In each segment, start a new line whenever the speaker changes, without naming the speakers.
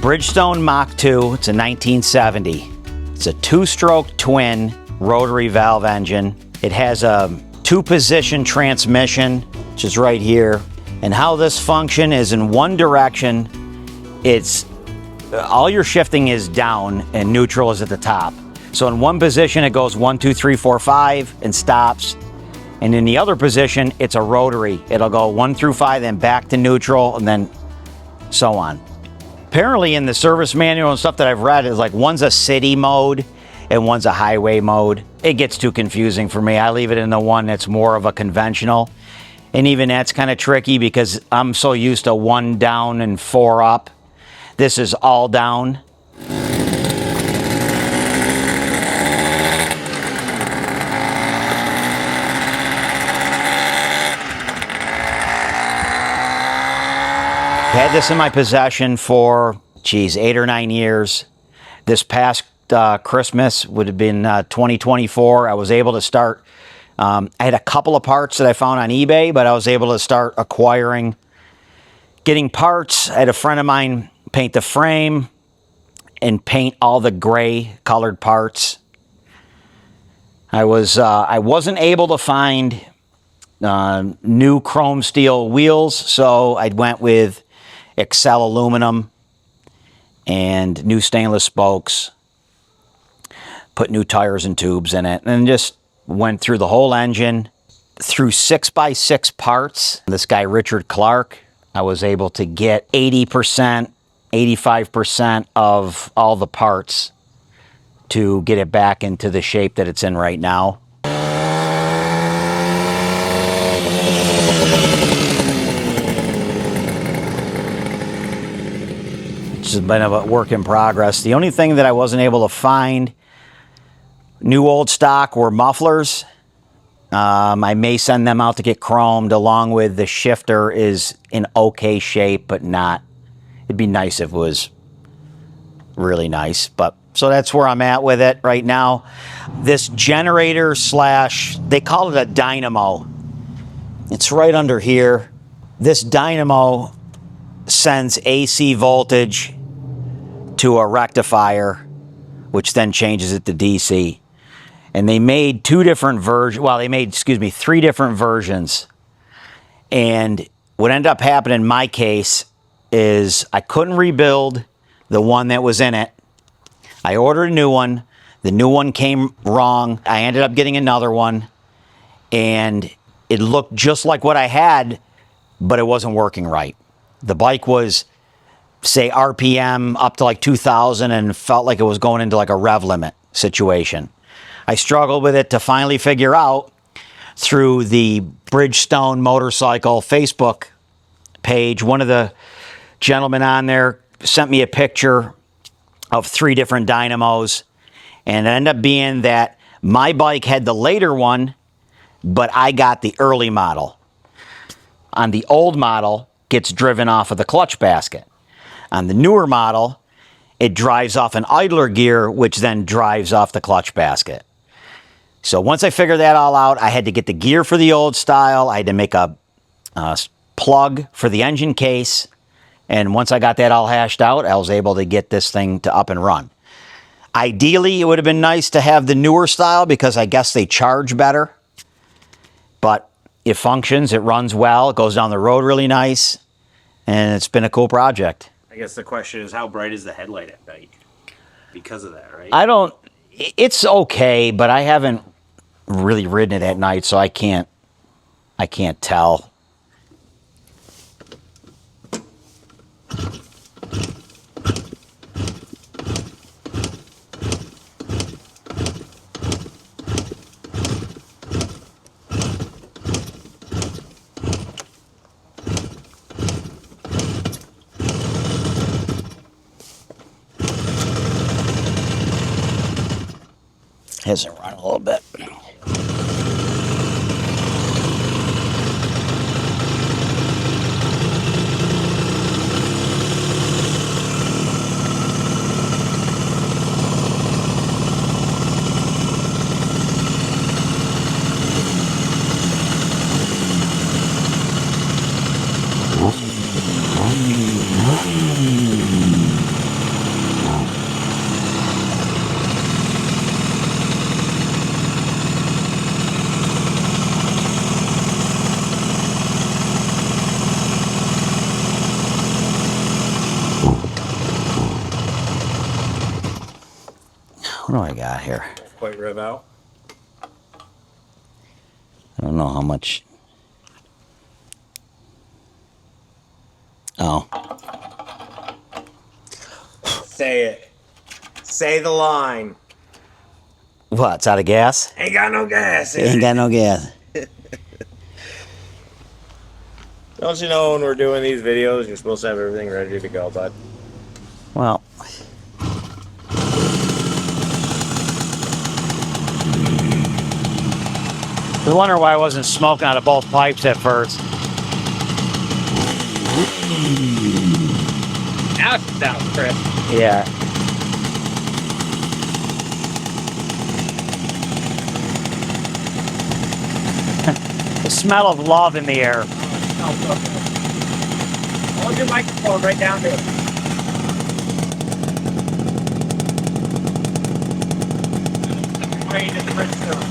Bridgestone Mach II. It's a 1970. It's a two-stroke twin rotary valve engine. It has a two-position transmission, which is right here. And how this function is in one direction, it's all your shifting is down and neutral is at the top. So in one position, it goes 1, 2, 3, 4, 5 and stops. And in the other position, it's a rotary. It'll go 1 through 5, then back to neutral, and then so on. Apparently in the service manual and stuff that I've read, is like one's a city mode and one's a highway mode. It gets too confusing for me. I leave it in the one that's more of a conventional. And even that's kind of tricky because I'm so used to 1 down and 4 up. This is all down. Had this in my possession for, 8 or 9 years. This past Christmas would have been 2024. I was able to start, I had a couple of parts that I found on eBay, but I was able to start getting parts. I had a friend of mine paint the frame and paint all the gray colored parts. I wasn't able to find new chrome steel wheels, so I went with Excel aluminum and new stainless spokes, put new tires and tubes in it, and just went through the whole engine through 6x6 parts. This guy, Richard Clark, I was able to get 80%, 85% of all the parts to get it back into the shape that it's in right now. It's just been a work in progress. The only thing that I wasn't able to find, new old stock, were mufflers. I may send them out to get chromed, along with the shifter is in okay shape, but not. It'd be nice if it was really nice. But so that's where I'm at with it right now. This generator slash, they call it a dynamo. It's right under here. This dynamo sends AC voltage to a rectifier, which then changes it to DC. And they made 2 different versions. Well, they made, 3 different versions. And what ended up happening in my case is I couldn't rebuild the one that was in it. I ordered a new one. The new one came wrong. I ended up getting another one. And it looked just like what I had, but it wasn't working right. The bike was, say, RPM up to like 2,000 and felt like it was going into like a rev limit situation. I struggled with it to finally figure out through the Bridgestone motorcycle Facebook page. One of the gentlemen on there sent me a picture of 3 different dynamos, and it ended up being that my bike had the later one, but I got the early model. On the old model, gets driven off of the clutch basket. On the newer model, it drives off an idler gear, which then drives off the clutch basket. So once I figured that all out, I had to get the gear for the old style. I had to make a plug for the engine case. And once I got that all hashed out, I was able to get this thing to up and run. Ideally, it would have been nice to have the newer style because I guess they charge better. But it functions, it runs well, it goes down the road really nice, and it's been a cool project.
I guess the question is, how bright is the headlight at night? Because of that, right?
It's okay, but I haven't really ridden it at night, so I can't tell. Hasn't run a little bit. What do I got here?
Quite rev out.
I don't know how much. Oh,
Say it. Say the line.
what? It's out of gas?
Ain't got no gas.
Ain't got no gas.
Don't you know when we're doing these videos, you're supposed to have everything ready to go, bud?
Well, I was wondering why I wasn't smoking out of both pipes at first.
Now it sounds crisp.
Yeah. The smell of love in the air.
Hold your microphone right down to it. Right into the Bridgestone.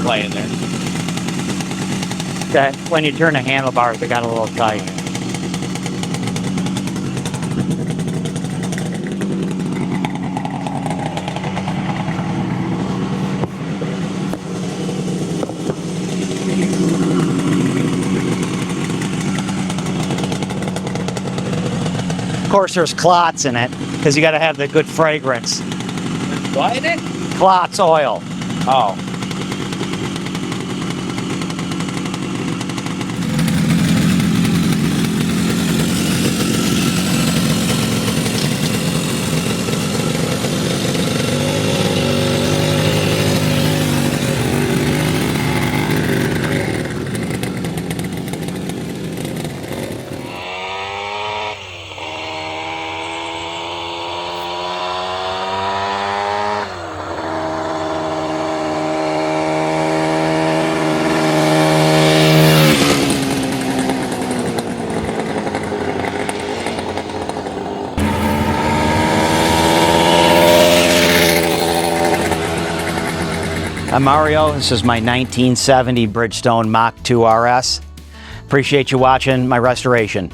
Play in there.
Okay. When you turn the handlebars, they got a little tight. Of course, there's clots in it because you got to have the good fragrance.
What in it?
Clots oil.
Oh.
I'm Mario. This is my 1970 Bridgestone Mach II RS. Appreciate you watching my restoration.